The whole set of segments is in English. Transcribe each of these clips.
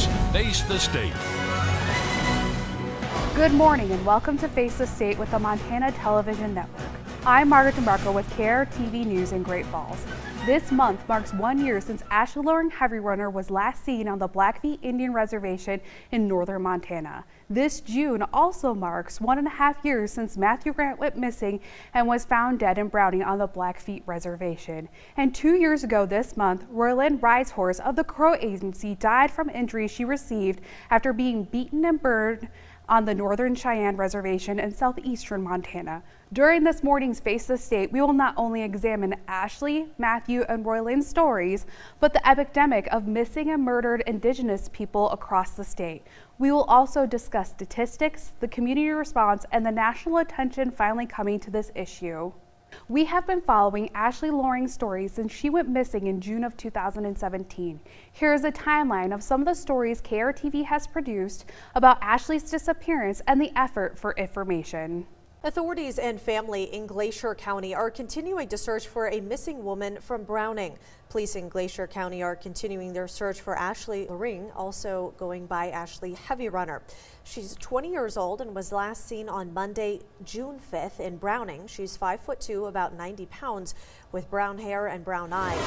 is Face the State. Good morning and welcome to Face the State with the Montana Television Network. I'm Margaret DeMarco with KRTV News in Great Falls. This month marks 1 year since Ashley Loring Heavy Runner was last seen on the Blackfeet Indian Reservation in northern Montana. This June also marks 1.5 years since Matthew Grant went missing and was found dead in Browning on the Blackfeet Reservation. And 2 years ago this month, Roylyn Risehorse of the Crow Agency died from injuries she received after being beaten and burned on the Northern Cheyenne Reservation in southeastern Montana. During this morning's Face the State, we will not only examine Ashley, Matthew, and Roylyn's stories, but the epidemic of missing and murdered indigenous people across the state. We will also discuss statistics, the community response, and the national attention finally coming to this issue. We have been following Ashley Loring's story since she went missing in June of 2017. Here is a timeline of some of the stories KRTV has produced about Ashley's disappearance and the effort for information. Authorities and family in Glacier County are continuing to search for a missing woman from Browning. Police in Glacier County are continuing their search for Ashley Loring, also going by Ashley Heavy Runner. She's 20 years old and was last seen on Monday, June 5th in Browning. She's 5'2", about 90 pounds, with brown hair and brown eyes.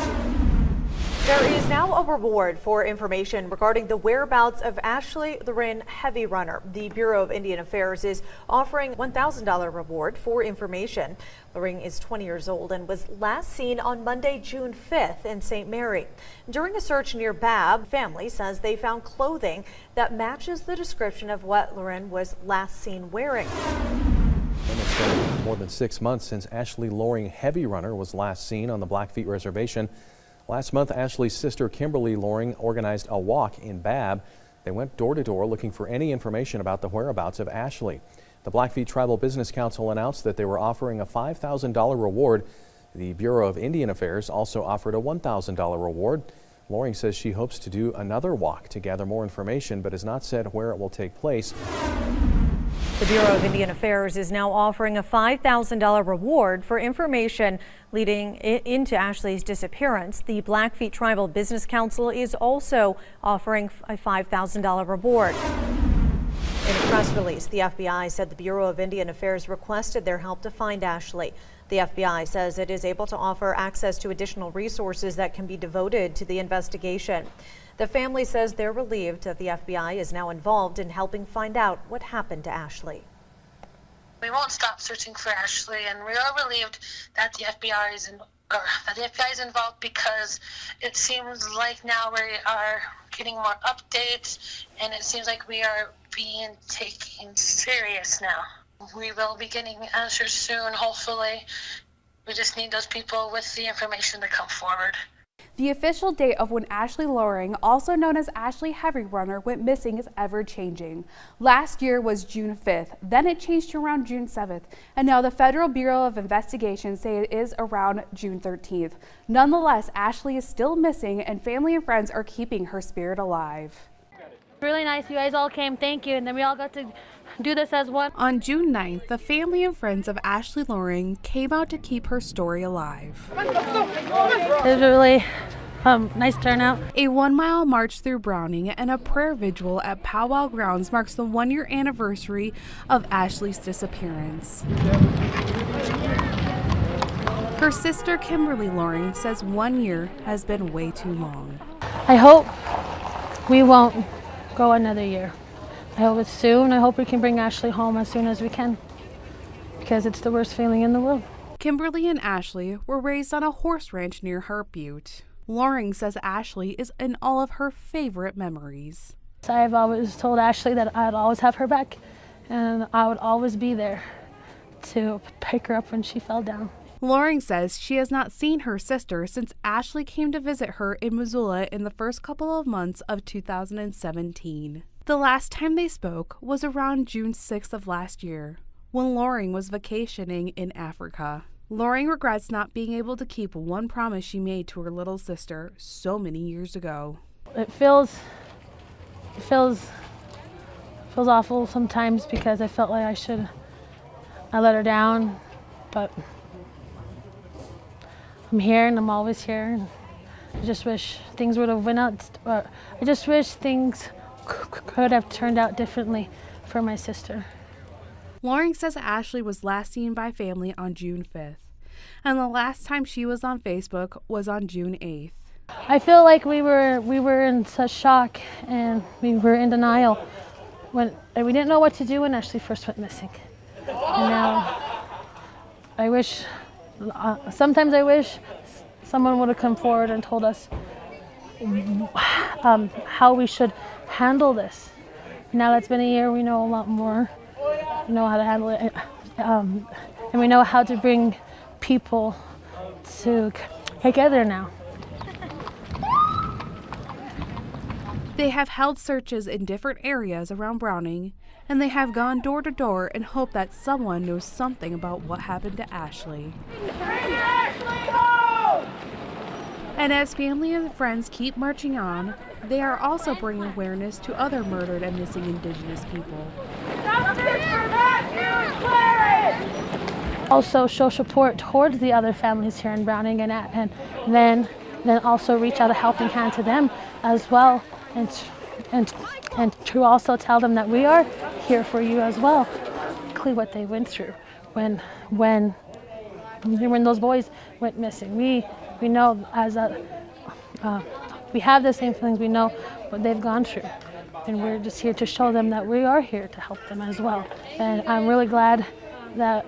There is now a reward for information regarding the whereabouts of Ashley Loring Heavy Runner. The Bureau of Indian Affairs is offering a $1,000 reward for information. Loring is 20 years old and was last seen on Monday, June 5th in St. Mary. During a search near Babb, family says they found clothing that matches the description of what Loring was last seen wearing. It's been more than 6 months since Ashley Loring Heavy Runner was last seen on the Blackfeet Reservation. Last month, Ashley's sister Kimberly Loring organized a walk in Babb. They went door to door looking for any information about the whereabouts of Ashley. The Blackfeet Tribal Business Council announced that they were offering a $5,000 reward. The Bureau of Indian Affairs also offered a $1,000 reward. Loring says she hopes to do another walk to gather more information, but has not said where it will take place. The Bureau of Indian Affairs is now offering a $5,000 reward for information leading into Ashley's disappearance. The Blackfeet Tribal Business Council is also offering a $5,000 reward. In a press release, the FBI said the Bureau of Indian Affairs requested their help to find Ashley. The FBI says it is able to offer access to additional resources that can be devoted to the investigation. The family says they're relieved that the FBI is now involved in helping find out what happened to Ashley. We won't stop searching for Ashley, and we are relieved that the FBI is involved, because it seems like now we are getting more updates, and it seems like we are being taken serious now. We will be getting answers soon, hopefully. We just need those people with the information to come forward. The official date of when Ashley Loring, also known as Ashley Heavy Runner, went missing is ever changing. Last year was June 5th, then it changed to around June 7th, and now the Federal Bureau of Investigation say it is around June 13th. Nonetheless, Ashley is still missing, and family and friends are keeping her spirit alive. Really nice you guys all came, thank you, and then we all got to do this as one. On June 9th, the family and friends of Ashley Loring came out to keep her story alive. It was a really nice turnout. A 1-mile march through Browning and a prayer vigil at Powwow Grounds marks the 1-year anniversary of Ashley's disappearance. Her sister Kimberly Loring says 1 year has been way too long. I hope we won't go another year. I hope it's soon. I hope we can bring Ashley home as soon as we can, because it's the worst feeling in the world. Kimberly and Ashley were raised on a horse ranch near Harp Butte. Loring says Ashley is in all of her favorite memories. I've always told Ashley that I'd always have her back, and I would always be there to pick her up when she fell down. Loring says she has not seen her sister since Ashley came to visit her in Missoula in the first couple of months of 2017. The last time they spoke was around June 6th of last year, when Loring was vacationing in Africa. Loring regrets not being able to keep one promise she made to her little sister so many years ago. It feels awful sometimes, because I felt like I let her down, but I'm here and I'm always here. I just wish things would have went out. I just wish things could have turned out differently for my sister. Loring says Ashley was last seen by family on June 5th, and the last time she was on Facebook was on June 8th. I feel like we were in such shock and we were in denial and we didn't know what to do when Ashley first went missing. And now I wish, sometimes I wish someone would have come forward and told us how we should handle this. Now that it's been a year, we know a lot more. We know how to handle it, and we know how to bring people together now. They have held searches in different areas around Browning, and they have gone door to door in hope that someone knows something about what happened to Ashley. And as family and friends keep marching on, they are also bringing awareness to other murdered and missing Indigenous people. Also show support towards the other families here in Browning, and then also reach out a helping hand to them as well, and to also tell them that we are here for you as well. Exactly what they went through when those boys went missing. We know we have the same feelings. We know what they've gone through, and we're just here to show them that we are here to help them as well. And I'm really glad that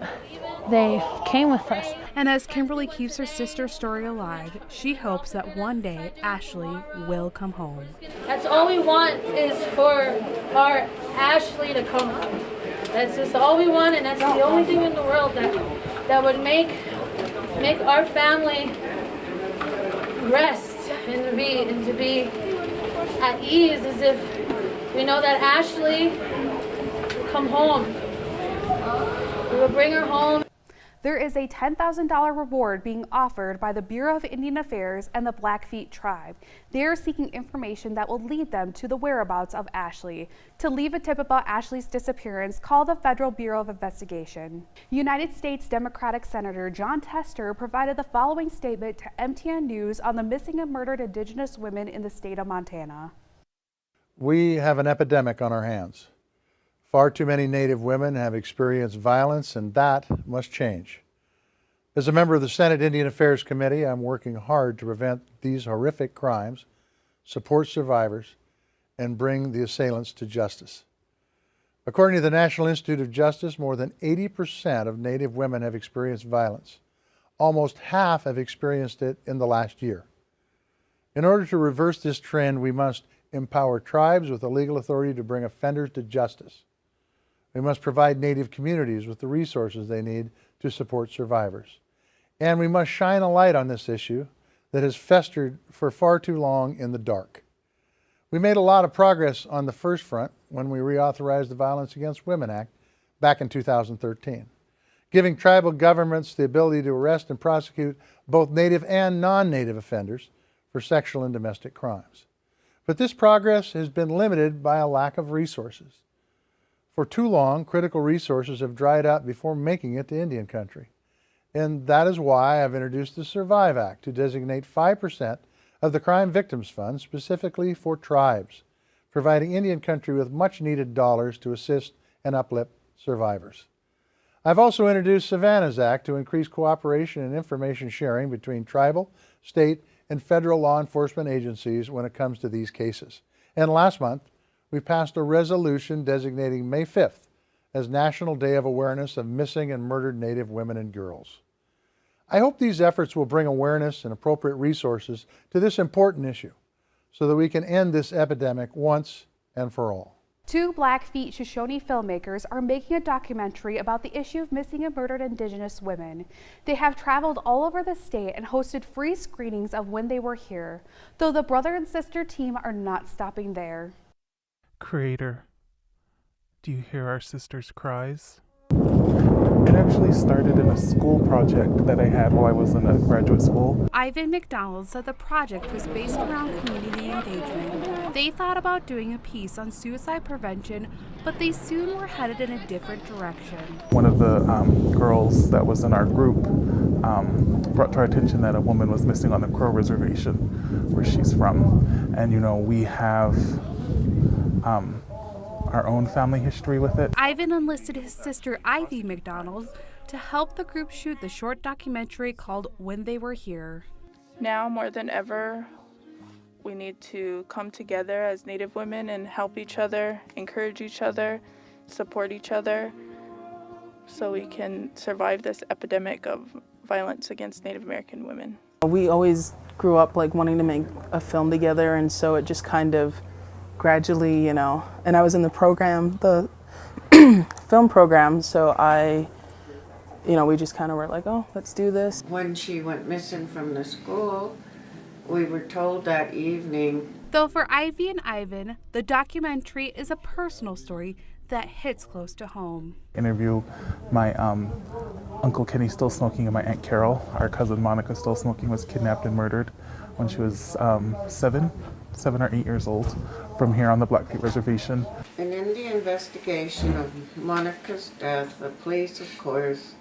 they came with us. And as Kimberly keeps her sister's story alive, she hopes that one day Ashley will come home. That's all we want, is for our Ashley to come home. That's just all we want, and that's the only thing in the world that would make our family rest and to be at ease, as if we know that Ashley will come home. We will bring her home. There is a $10,000 reward being offered by the Bureau of Indian Affairs and the Blackfeet tribe. They are seeking information that will lead them to the whereabouts of Ashley. To leave a tip about Ashley's disappearance, call the Federal Bureau of Investigation. United States Democratic Senator John Tester provided the following statement to MTN News on the missing and murdered Indigenous women in the state of Montana. We have an epidemic on our hands. Far too many Native women have experienced violence, and that must change. As a member of the Senate Indian Affairs Committee, I'm working hard to prevent these horrific crimes, support survivors, and bring the assailants to justice. According to the National Institute of Justice, more than 80% of Native women have experienced violence. Almost half have experienced it in the last year. In order to reverse this trend, we must empower tribes with the legal authority to bring offenders to justice. We must provide Native communities with the resources they need to support survivors. And we must shine a light on this issue that has festered for far too long in the dark. We made a lot of progress on the first front when we reauthorized the Violence Against Women Act back in 2013, giving tribal governments the ability to arrest and prosecute both Native and non-Native offenders for sexual and domestic crimes. But this progress has been limited by a lack of resources. For too long, critical resources have dried up before making it to Indian country. And that is why I've introduced the Survive Act to designate 5% of the Crime Victims Fund specifically for tribes, providing Indian country with much needed dollars to assist and uplift survivors. I've also introduced Savannah's Act to increase cooperation and information sharing between tribal, state, and federal law enforcement agencies when it comes to these cases. And last month, we passed a resolution designating May 5th as National Day of Awareness of Missing and Murdered Native Women and Girls. I hope these efforts will bring awareness and appropriate resources to this important issue so that we can end this epidemic once and for all. Two Blackfeet Shoshone filmmakers are making a documentary about the issue of missing and murdered Indigenous women. They have traveled all over the state and hosted free screenings of when they were here, though the brother and sister team are not stopping there. Creator, do you hear our sister's cries? It actually started in a school project that I had while I was in a graduate school. Ivan McDonald said the project was based around community engagement. They thought about doing a piece on suicide prevention, but they soon were headed in a different direction. One of the girls that was in our group brought to our attention that a woman was missing on the Crow Reservation, where she's from. And we have our own family history with it. Ivan enlisted his sister Ivy McDonald to help the group shoot the short documentary called When They Were Here. Now more than ever, we need to come together as Native women and help each other, encourage each other, support each other, so we can survive this epidemic of violence against Native American women. We always grew up like wanting to make a film together, and so it just kind of gradually, and I was in the program, the film program, so we just kind of were like, oh, let's do this. When she went missing from the school, we were told that evening. Though for Ivy and Ivan, the documentary is a personal story that hits close to home. Interview my Uncle Kenny still smoking and my Aunt Carol. Our cousin Monica still smoking was kidnapped and murdered when she was 7 or 8 years old from here on the Blackfeet Reservation. And in the investigation of Monica's death, the police, of course,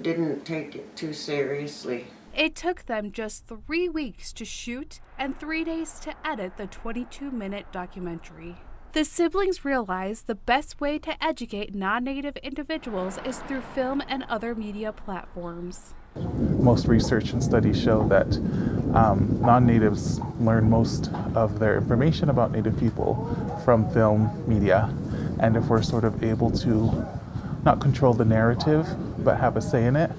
didn't take it too seriously. It took them just 3 weeks to shoot and 3 days to edit the 22-minute documentary. The siblings realized the best way to educate non-Native individuals is through film and other media platforms. Most research and studies show that non-Natives learn most of their information about Native people from film media. And if we're sort of able to not control the narrative, but have a say in it,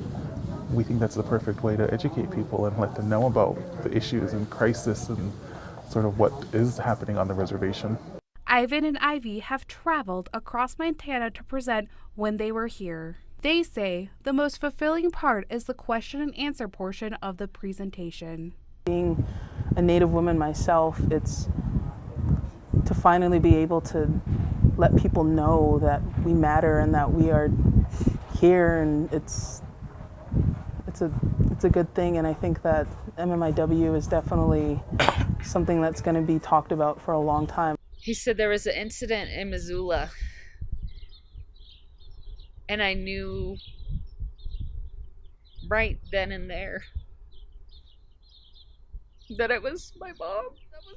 we think that's the perfect way to educate people and let them know about the issues and crisis and sort of what is happening on the reservation. Ivan and Ivy have traveled across Montana to present When They Were Here. They say the most fulfilling part is the question and answer portion of the presentation. Being a Native woman myself, it's to finally be able to let people know that we matter and that we are here, and it's a good thing, and I think that MMIW is definitely something that's going to be talked about for a long time. He said there was an incident in Missoula, and I knew right then and there that it was my mom.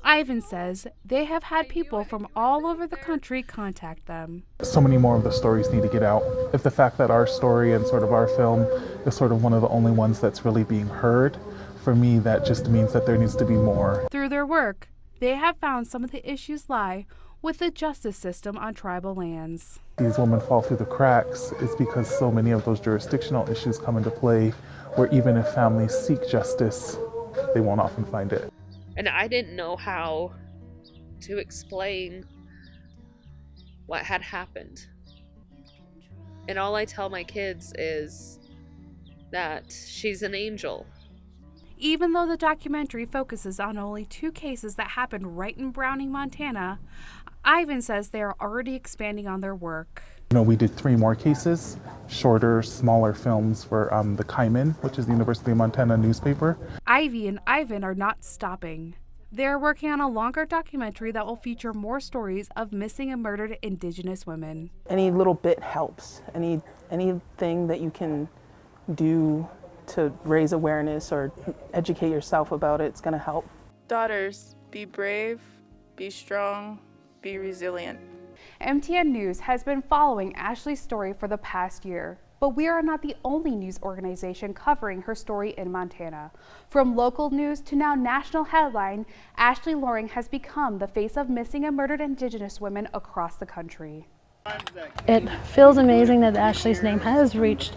Ivan says they have had people from all over the country contact them. So many more of the stories need to get out. If the fact that our story and sort of our film is sort of one of the only ones that's really being heard, for me that just means that there needs to be more. Through their work, they have found some of the issues lie with the justice system on tribal lands. These women fall through the cracks is because so many of those jurisdictional issues come into play where even if families seek justice, they won't often find it. And I didn't know how to explain what had happened. And all I tell my kids is that she's an angel. Even though the documentary focuses on only 2 cases that happened right in Browning, Montana, Ivan says they are already expanding on their work. We did 3 more cases, shorter, smaller films for the Kaiman, which is the University of Montana newspaper. Ivy and Ivan are not stopping. They're working on a longer documentary that will feature more stories of missing and murdered Indigenous women. Any little bit helps. Anything that you can do to raise awareness or educate yourself about it, it's going to help. Daughters, be brave, be strong, be resilient. MTN News has been following Ashley's story for the past year, but we are not the only news organization covering her story in Montana. From local news to now national headline, Ashley Loring has become the face of missing and murdered Indigenous women across the country. It feels amazing that Ashley's name has reached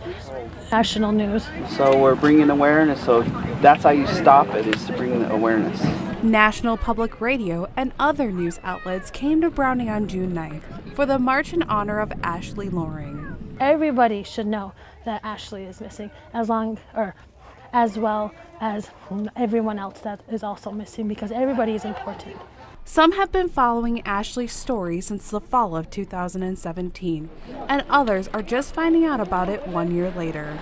national news. So we're bringing awareness, so that's how you stop it, is to bring the awareness. National Public Radio and other news outlets came to Browning on June 9th for the march in honor of Ashley Loring. Everybody should know that Ashley is missing, as well as everyone else that is also missing, because everybody is important. Some have been following Ashley's story since the fall of 2017, and others are just finding out about it 1 year later.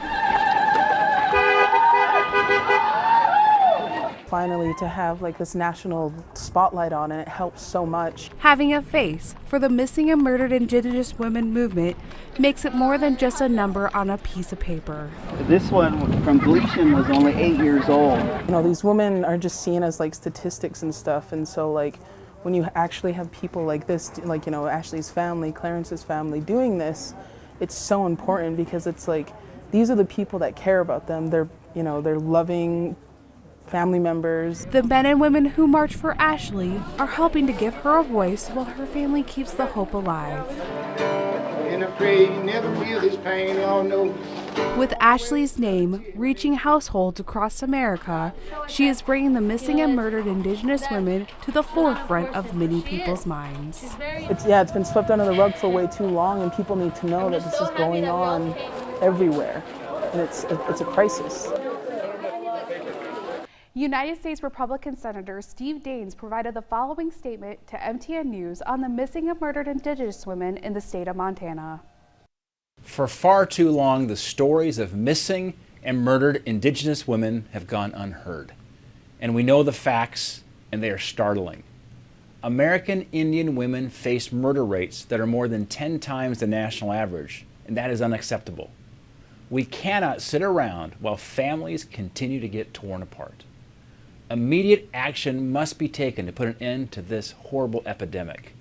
Finally, to have like this national spotlight on it helps so much. Having a face for the missing and murdered Indigenous women movement makes it more than just a number on a piece of paper. This one from Gleason was only 8 years old. These women are just seen as like statistics and stuff, and so like when you actually have people like this, like, you know, Ashley's family, Clarence's family doing this, it's so important because it's like, these are the people that care about them. They're, you know, they're loving family members. The men and women who march for Ashley are helping to give her a voice while her family keeps the hope alive. And I pray you never feel this pain, y'all know. With Ashley's name reaching households across America, she is bringing the missing and murdered Indigenous women to the forefront of many people's minds. It's been swept under the rug for way too long, and people need to know that this is going on everywhere, and it's a crisis. United States Republican Senator Steve Daines provided the following statement to MTN News on the missing and murdered Indigenous women in the state of Montana. For far too long, the stories of missing and murdered Indigenous women have gone unheard. And we know the facts, and they are startling. American Indian women face murder rates that are more than 10 times the national average, and that is unacceptable. We cannot sit around while families continue to get torn apart. Immediate action must be taken to put an end to this horrible epidemic.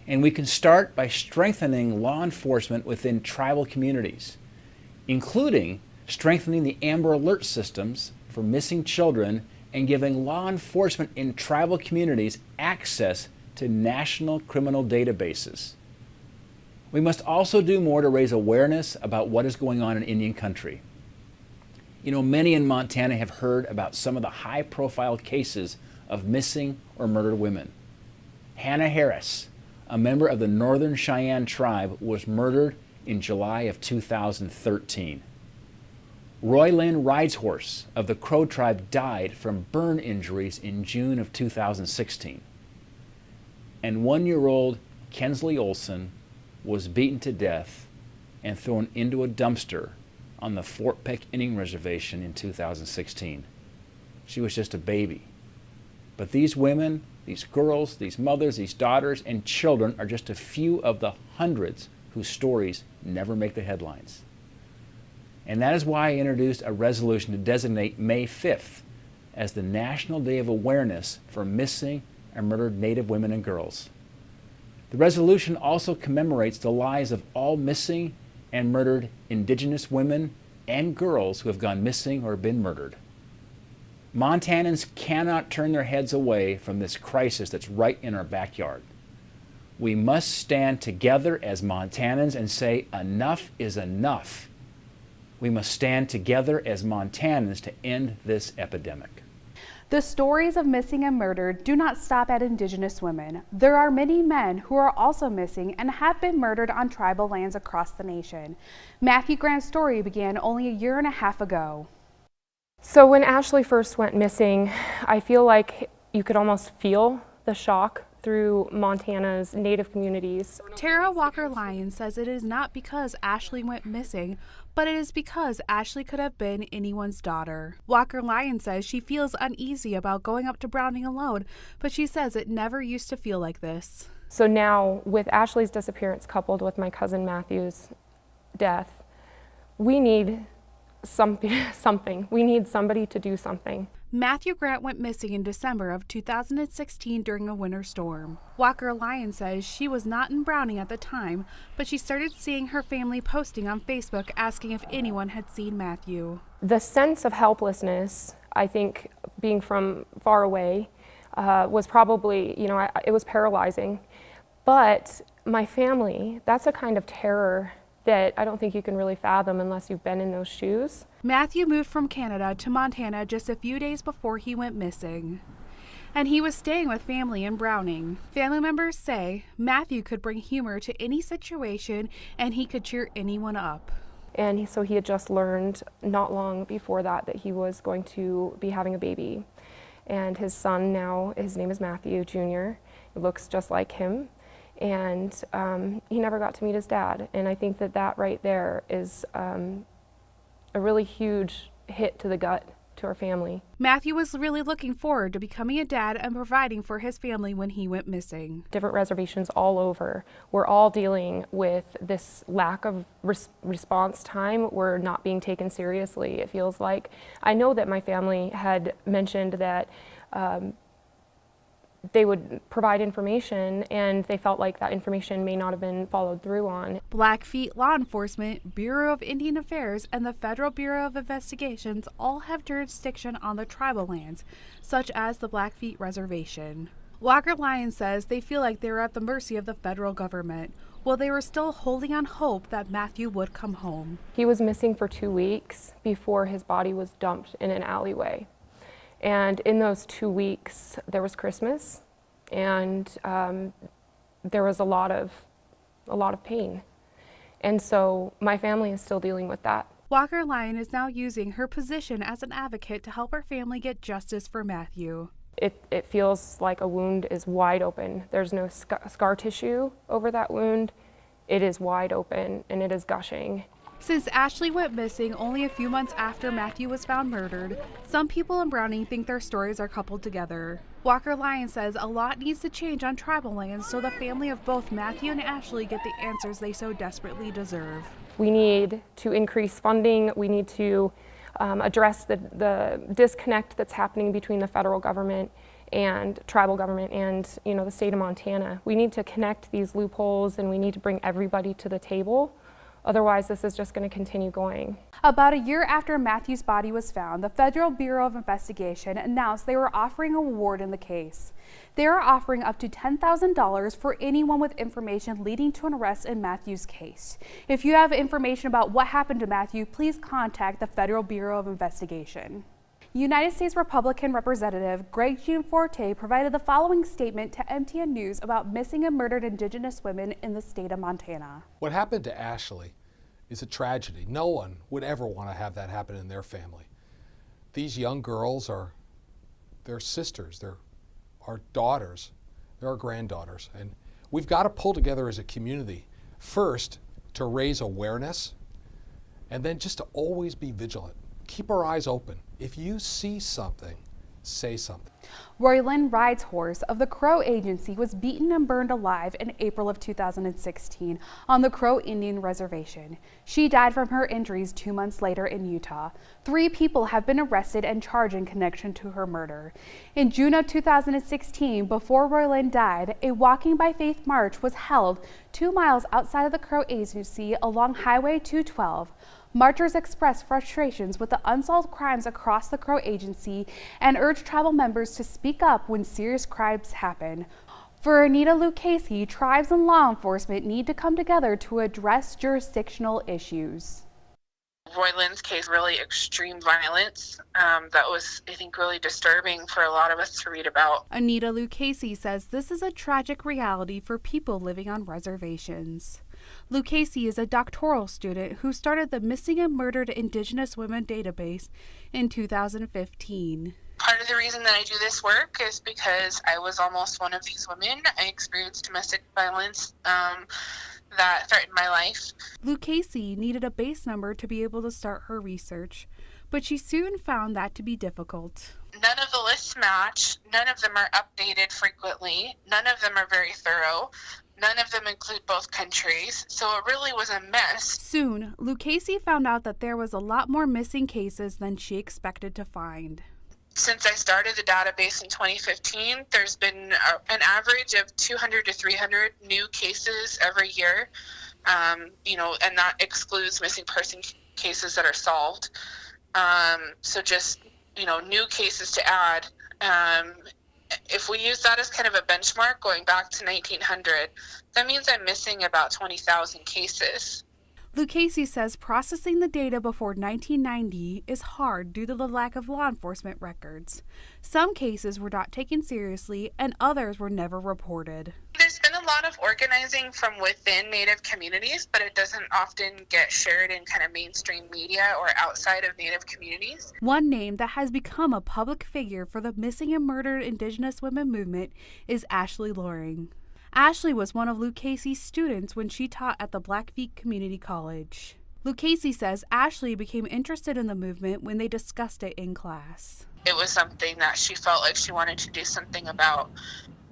And we can start by strengthening law enforcement within tribal communities, including strengthening the Amber Alert systems for missing children and giving law enforcement in tribal communities access to national criminal databases. We must also do more to raise awareness about what is going on in Indian country. You know, many in Montana have heard about some of the high-profile cases of missing or murdered women. Hannah Harris, a member of the Northern Cheyenne tribe, was murdered in July of 2013. Roy Lynn Rideshorse of the Crow tribe died from burn injuries in June of 2016. And 1-year-old Kensley Olson was beaten to death and thrown into a dumpster on the Fort Peck Indian Reservation in 2016. She was just a baby. But these women, these girls, these mothers, these daughters, and children are just a few of the hundreds whose stories never make the headlines. And that is why I introduced a resolution to designate May 5th as the National Day of Awareness for Missing and Murdered Native Women and Girls. The resolution also commemorates the lives of all missing and murdered Indigenous women and girls who have gone missing or been murdered. Montanans cannot turn their heads away from this crisis that's right in our backyard. We must stand together as Montanans and say, enough is enough. We must stand together as Montanans to end this epidemic. The stories of missing and murdered do not stop at Indigenous women. There are many men who are also missing and have been murdered on tribal lands across the nation. Matthew Grant's story began only a year and a half ago. So when Ashley first went missing, I feel like you could almost feel the shock through Montana's Native communities. Tara Walker-Lyons says it is not because Ashley went missing, but it is because Ashley could have been anyone's daughter. Walker-Lyons says she feels uneasy about going up to Browning alone, but she says it never used to feel like this. So now, with Ashley's disappearance coupled with my cousin Matthew's death, we need something. We need somebody to do something. Matthew Grant went missing in December of 2016 during a winter storm. Walker-Lyons says she was not in Browning at the time, but she started seeing her family posting on Facebook asking if anyone had seen Matthew. The sense of helplessness, I think, being from far away, was probably, it was paralyzing. But my family, that's a kind of terror that I don't think you can really fathom unless you've been in those shoes. Matthew moved from Canada to Montana just a few days before he went missing. And he was staying with family in Browning. Family members say Matthew could bring humor to any situation and he could cheer anyone up. And so he had just learned not long before that he was going to be having a baby. And his son now, his name is Matthew Jr. He looks just like him. And he never got to meet his dad. And I think that right there is a really huge hit to the gut to our family. Matthew was really looking forward to becoming a dad and providing for his family when he went missing. Different reservations all over, we're all dealing with this lack of response time. We're not being taken seriously, it feels like. I know that my family had mentioned that they would provide information, and they felt like that information may not have been followed through on. Blackfeet law enforcement, Bureau of Indian Affairs, and the Federal Bureau of Investigations all have jurisdiction on the tribal lands, such as the Blackfeet Reservation. Walker Lyons says they feel like they were at the mercy of the federal government, while they were still holding on hope that Matthew would come home. He was missing for 2 weeks before his body was dumped in an alleyway. And in those 2 weeks, there was Christmas, and there was a lot of pain. And so my family is still dealing with that. Walker Lyon is now using her position as an advocate to help her family get justice for Matthew. It feels like a wound is wide open. There's no scar tissue over that wound. It is wide open and it is gushing. Since Ashley went missing only a few months after Matthew was found murdered, some people in Browning think their stories are coupled together. Walker Lyon says a lot needs to change on tribal lands so the family of both Matthew and Ashley get the answers they so desperately deserve. We need to increase funding. We need to address the disconnect that's happening between the federal government and tribal government and the state of Montana. We need to connect these loopholes, and we need to bring everybody to the table. Otherwise, this is just going to continue going. About a year after Matthew's body was found, the Federal Bureau of Investigation announced they were offering a reward in the case. They are offering up to $10,000 for anyone with information leading to an arrest in Matthew's case. If you have information about what happened to Matthew, please contact the Federal Bureau of Investigation. United States Republican Representative Greg Gianforte provided the following statement to MTN News about missing and murdered Indigenous women in the state of Montana. What happened to Ashley is a tragedy. No one would ever want to have that happen in their family. These young girls are their sisters, they're our daughters, they're our granddaughters, and we've got to pull together as a community, first to raise awareness, and then just to always be vigilant. Keep our eyes open. If you see something, say something. Roylyn Ride's horse of the Crow Agency was beaten and burned alive in April of 2016 on the Crow Indian Reservation. She died from her injuries 2 months later in Utah. 3 people have been arrested and charged in connection to her murder. In June of 2016, before Roylyn died, a Walking by Faith march was held 2 miles outside of the Crow Agency along Highway 212. Marchers expressed frustrations with the unsolved crimes across the Crow Agency and urged tribal members to speak up when serious crimes happen. For Anita Lucchese, tribes and law enforcement need to come together to address jurisdictional issues. Roylyn's case, really extreme violence. That was, I think, really disturbing for a lot of us to read about. Anita Lucchese says this is a tragic reality for people living on reservations. Lucchese is a doctoral student who started the Missing and Murdered Indigenous Women database in 2015. Part of the reason that I do this work is because I was almost one of these women. I experienced domestic violence that threatened my life. Lucchese needed a base number to be able to start her research, but she soon found that to be difficult. None of the lists match. None of them are updated frequently. None of them are very thorough. None of them include both countries, so it really was a mess. Soon, Lucchese found out that there was a lot more missing cases than she expected to find. Since I started the database in 2015, there's been an average of 200 to 300 new cases every year, and that excludes missing person cases that are solved. So just, new cases to add. If we use that as kind of a benchmark going back to 1900, that means I'm missing about 20,000 cases. Lucchese says processing the data before 1990 is hard due to the lack of law enforcement records. Some cases were not taken seriously and others were never reported. There's been a lot of organizing from within Native communities, but it doesn't often get shared in kind of mainstream media or outside of Native communities. One name that has become a public figure for the missing and murdered Indigenous women movement is Ashley Loring. Ashley was one of Lucchese's students when she taught at the Blackfeet Community College. Lucchese says Ashley became interested in the movement when they discussed it in class. It was something that she felt like she wanted to do something about.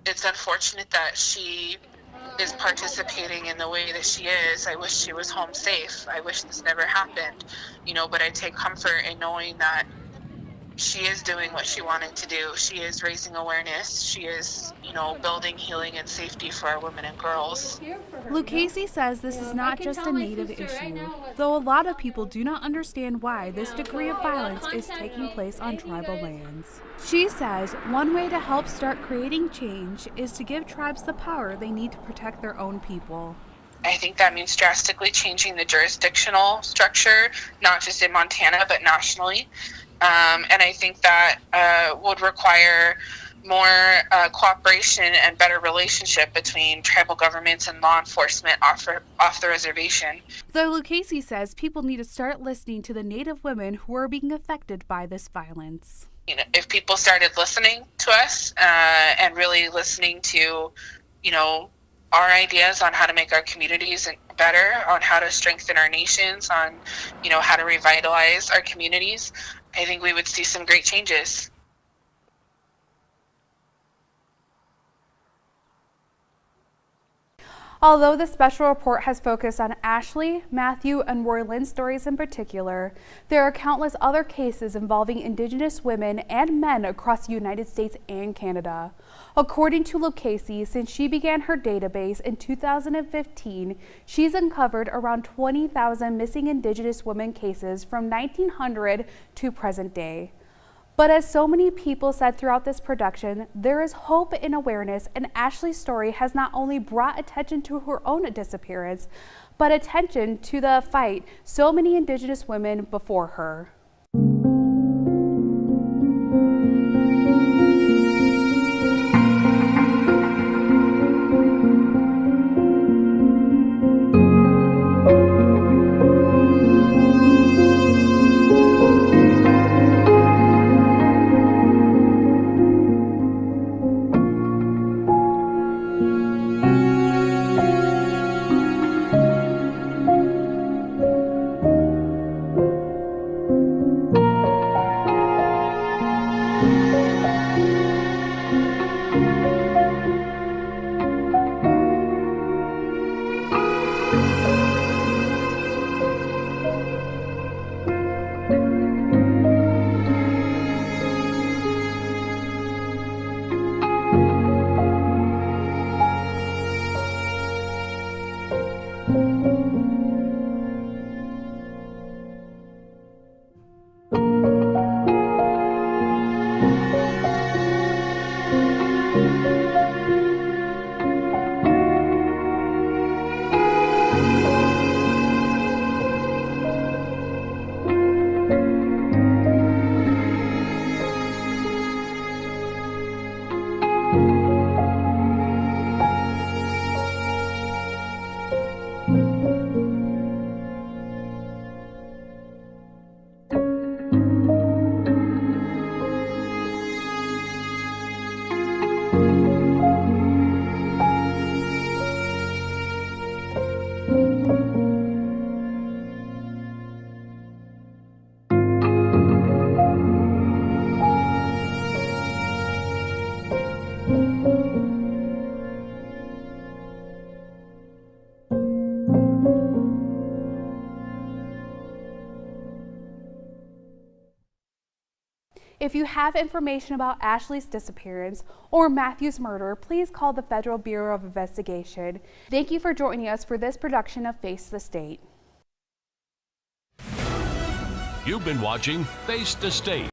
It's unfortunate that she is participating in the way that she is. I wish she was home safe. I wish this never happened, but I take comfort in knowing that she is doing what she wanted to do. She is raising awareness. She is, building healing and safety for our women and girls. Lucchese says this is not just a Native issue, though a lot of people do not understand why this degree of violence is taking place on tribal lands. She says one way to help start creating change is to give tribes the power they need to protect their own people. I think that means drastically changing the jurisdictional structure, not just in Montana, but nationally. And I think that would require more cooperation and better relationship between tribal governments and law enforcement off the reservation. Though Lucchese says people need to start listening to the Native women who are being affected by this violence. If people started listening to us and really listening to, our ideas on how to make our communities better, on how to strengthen our nations, on, how to revitalize our communities, I think we would see some great changes. Although the special report has focused on Ashley, Matthew, and Roy Lynn's stories in particular, there are countless other cases involving Indigenous women and men across the United States and Canada. According to Lucchese, since she began her database in 2015, she's uncovered around 20,000 missing Indigenous women cases from 1900 to present day. But as so many people said throughout this production, there is hope and awareness, and Ashley's story has not only brought attention to her own disappearance, but attention to the fight so many Indigenous women before her. If you have information about Ashley's disappearance or Matthew's murder, please call the Federal Bureau of Investigation. Thank you for joining us for this production of Face the State. You've been watching Face the State.